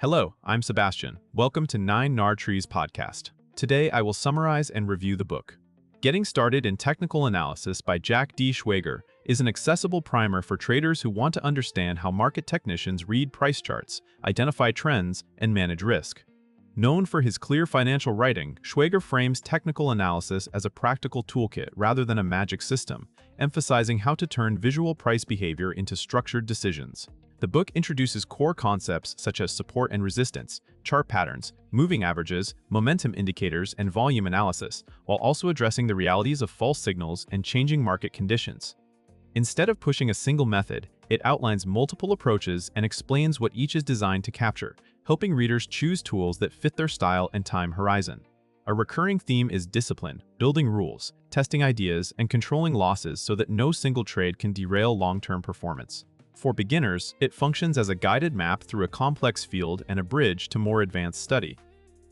Hello, I'm Sebastian. Welcome to 9 Trees podcast. Today I will summarize and review the book. Getting Started in Technical Analysis by Jack D. Schwager is an accessible primer for traders who want to understand how market technicians read price charts, identify trends, and manage risk. Known for his clear financial writing, Schwager frames technical analysis as a practical toolkit rather than a magic system, emphasizing how to turn visual price behavior into structured decisions. The book introduces core concepts such as support and resistance, chart patterns, moving averages, momentum indicators, and volume analysis, while also addressing the realities of false signals and changing market conditions. Instead of pushing a single method, it outlines multiple approaches and explains what each is designed to capture, helping readers choose tools that fit their style and time horizon. A recurring theme is discipline, building rules, testing ideas, and controlling losses so that no single trade can derail long-term performance. For beginners, it functions as a guided map through a complex field and a bridge to more advanced study.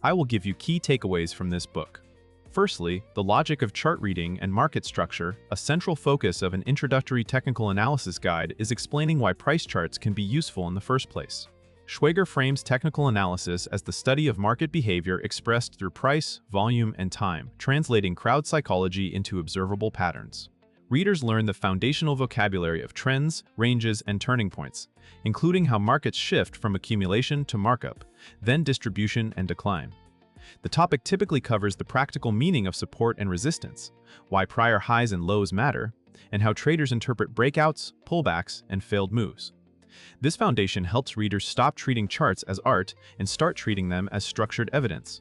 I will give you key takeaways from this book. Firstly, the logic of chart reading and market structure, a central focus of an introductory technical analysis guide, is explaining why price charts can be useful in the first place. Schwager frames technical analysis as the study of market behavior expressed through price, volume, and time, translating crowd psychology into observable patterns. Readers learn the foundational vocabulary of trends, ranges, and turning points, including how markets shift from accumulation to markup, then distribution and decline. The topic typically covers the practical meaning of support and resistance, why prior highs and lows matter, and how traders interpret breakouts, pullbacks, and failed moves. This foundation helps readers stop treating charts as art and start treating them as structured evidence.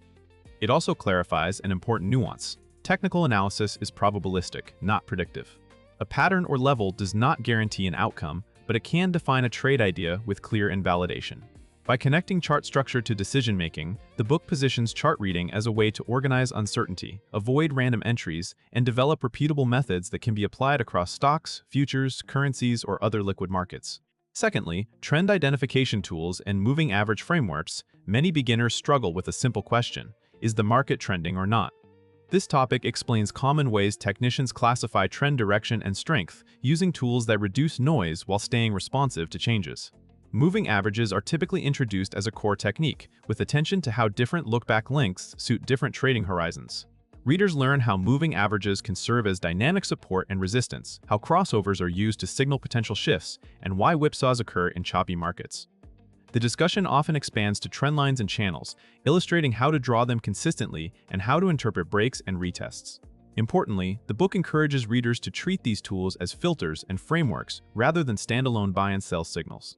It also clarifies an important nuance. Technical analysis is probabilistic, not predictive. A pattern or level does not guarantee an outcome, but it can define a trade idea with clear invalidation. By connecting chart structure to decision-making, the book positions chart reading as a way to organize uncertainty, avoid random entries, and develop repeatable methods that can be applied across stocks, futures, currencies, or other liquid markets. Secondly, trend identification tools and moving average frameworks. Many beginners struggle with a simple question: is the market trending or not? This topic explains common ways technicians classify trend direction and strength, using tools that reduce noise while staying responsive to changes. Moving averages are typically introduced as a core technique, with attention to how different look-back lengths suit different trading horizons. Readers learn how moving averages can serve as dynamic support and resistance, how crossovers are used to signal potential shifts, and why whipsaws occur in choppy markets. The discussion often expands to trend lines and channels, illustrating how to draw them consistently and how to interpret breaks and retests. Importantly, the book encourages readers to treat these tools as filters and frameworks rather than standalone buy and sell signals.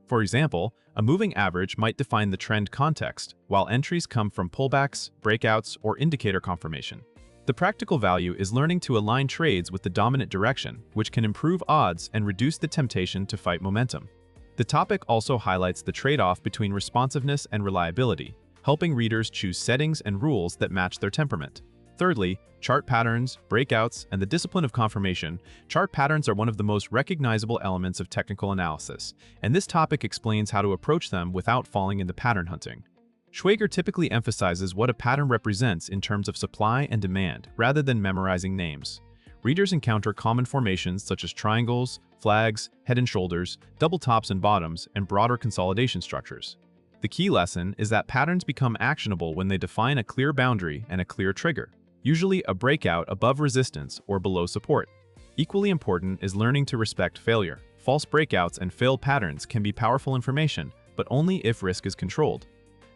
For example, a moving average might define the trend context, while entries come from pullbacks, breakouts, or indicator confirmation. The practical value is learning to align trades with the dominant direction, which can improve odds and reduce the temptation to fight momentum. The topic also highlights the trade-off between responsiveness and reliability, helping readers choose settings and rules that match their temperament. Thirdly, chart patterns, breakouts, and the discipline of confirmation. Chart patterns are one of the most recognizable elements of technical analysis, and this topic explains how to approach them without falling into pattern hunting. Schwager typically emphasizes what a pattern represents in terms of supply and demand, rather than memorizing names. Readers encounter common formations such as triangles, flags, head and shoulders, double tops and bottoms, and broader consolidation structures. The key lesson is that patterns become actionable when they define a clear boundary and a clear trigger, usually a breakout above resistance or below support. Equally important is learning to respect failure. False breakouts and failed patterns can be powerful information, but only if risk is controlled.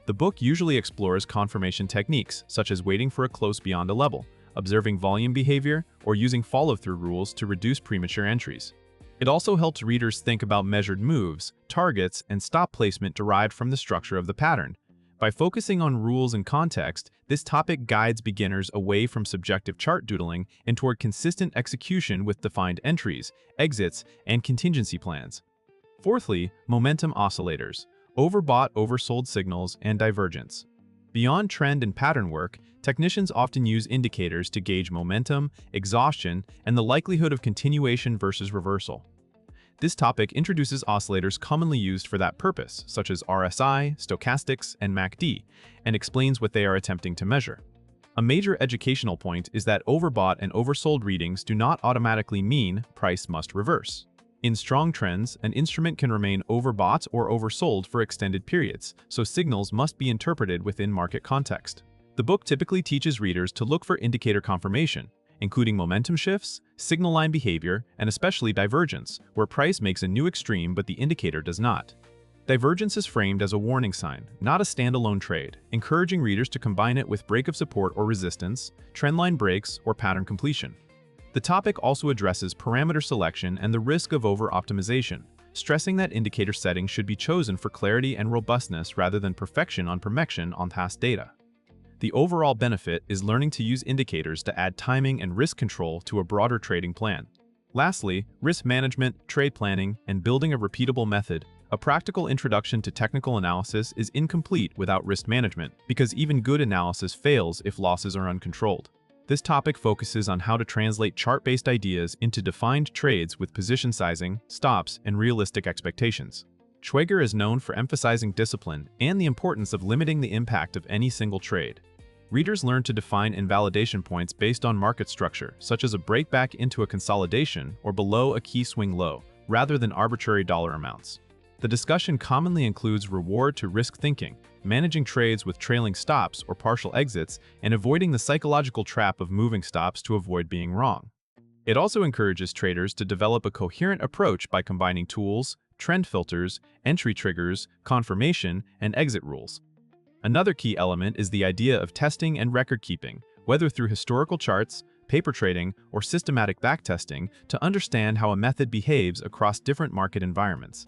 The book usually explores confirmation techniques, such as waiting for a close beyond a level, observing volume behavior, or using follow-through rules to reduce premature entries. It also helps readers think about measured moves, targets, and stop placement derived from the structure of the pattern. By focusing on rules and context, this topic guides beginners away from subjective chart doodling and toward consistent execution with defined entries, exits, and contingency plans. Fourthly, momentum oscillators, overbought, oversold signals, and divergence. Beyond trend and pattern work, technicians often use indicators to gauge momentum, exhaustion, and the likelihood of continuation versus reversal. This topic introduces oscillators commonly used for that purpose, such as RSI, stochastics, and MACD, and explains what they are attempting to measure. A major educational point is that overbought and oversold readings do not automatically mean price must reverse. In strong trends, an instrument can remain overbought or oversold for extended periods, so signals must be interpreted within market context. The book typically teaches readers to look for indicator confirmation, including momentum shifts, signal line behavior, and especially divergence, where price makes a new extreme but the indicator does not. Divergence is framed as a warning sign, not a standalone trade, encouraging readers to combine it with break of support or resistance, trendline breaks, or pattern completion. The topic also addresses parameter selection and the risk of over-optimization, stressing that indicator settings should be chosen for clarity and robustness rather than perfection on past data. The overall benefit is learning to use indicators to add timing and risk control to a broader trading plan. Lastly, risk management, trade planning, and building a repeatable method. A practical introduction to technical analysis is incomplete without risk management, because even good analysis fails if losses are uncontrolled. This topic focuses on how to translate chart-based ideas into defined trades with position sizing, stops, and realistic expectations. Schwager is known for emphasizing discipline and the importance of limiting the impact of any single trade. Readers learn to define invalidation points based on market structure, such as a breakback into a consolidation or below a key swing low, rather than arbitrary dollar amounts. The discussion commonly includes reward to risk thinking, managing trades with trailing stops or partial exits, and avoiding the psychological trap of moving stops to avoid being wrong. It also encourages traders to develop a coherent approach by combining tools, trend filters, entry triggers, confirmation, and exit rules. Another key element is the idea of testing and record keeping, whether through historical charts, paper trading, or systematic backtesting, to understand how a method behaves across different market environments.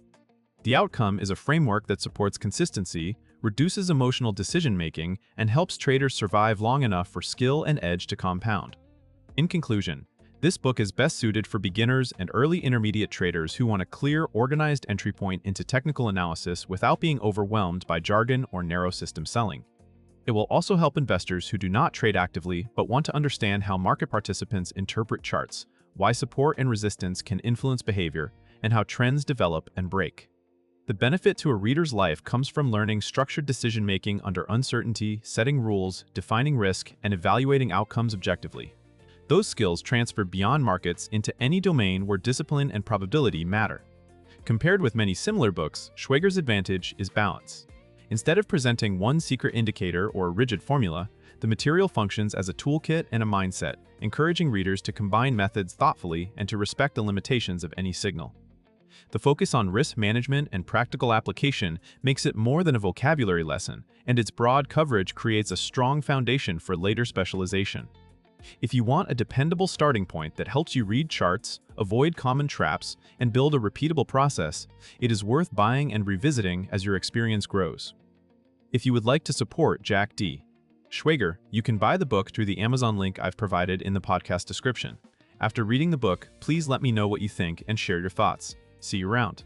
The outcome is a framework that supports consistency, reduces emotional decision-making, and helps traders survive long enough for skill and edge to compound. In conclusion, this book is best suited for beginners and early intermediate traders who want a clear, organized entry point into technical analysis without being overwhelmed by jargon or narrow system selling. It will also help investors who do not trade actively but want to understand how market participants interpret charts, why support and resistance can influence behavior, and how trends develop and break. The benefit to a reader's life comes from learning structured decision-making under uncertainty, setting rules, defining risk, and evaluating outcomes objectively. Those skills transfer beyond markets into any domain where discipline and probability matter. Compared with many similar books, Schwager's advantage is balance. Instead of presenting one secret indicator or a rigid formula, the material functions as a toolkit and a mindset, encouraging readers to combine methods thoughtfully and to respect the limitations of any signal. The focus on risk management and practical application makes it more than a vocabulary lesson, and its broad coverage creates a strong foundation for later specialization. If you want a dependable starting point that helps you read charts, avoid common traps, and build a repeatable process, it is worth buying and revisiting as your experience grows. If you would like to support Jack D. Schwager, you can buy the book through the Amazon link I've provided in the podcast description. After reading the book, please let me know what you think and share your thoughts. See you around.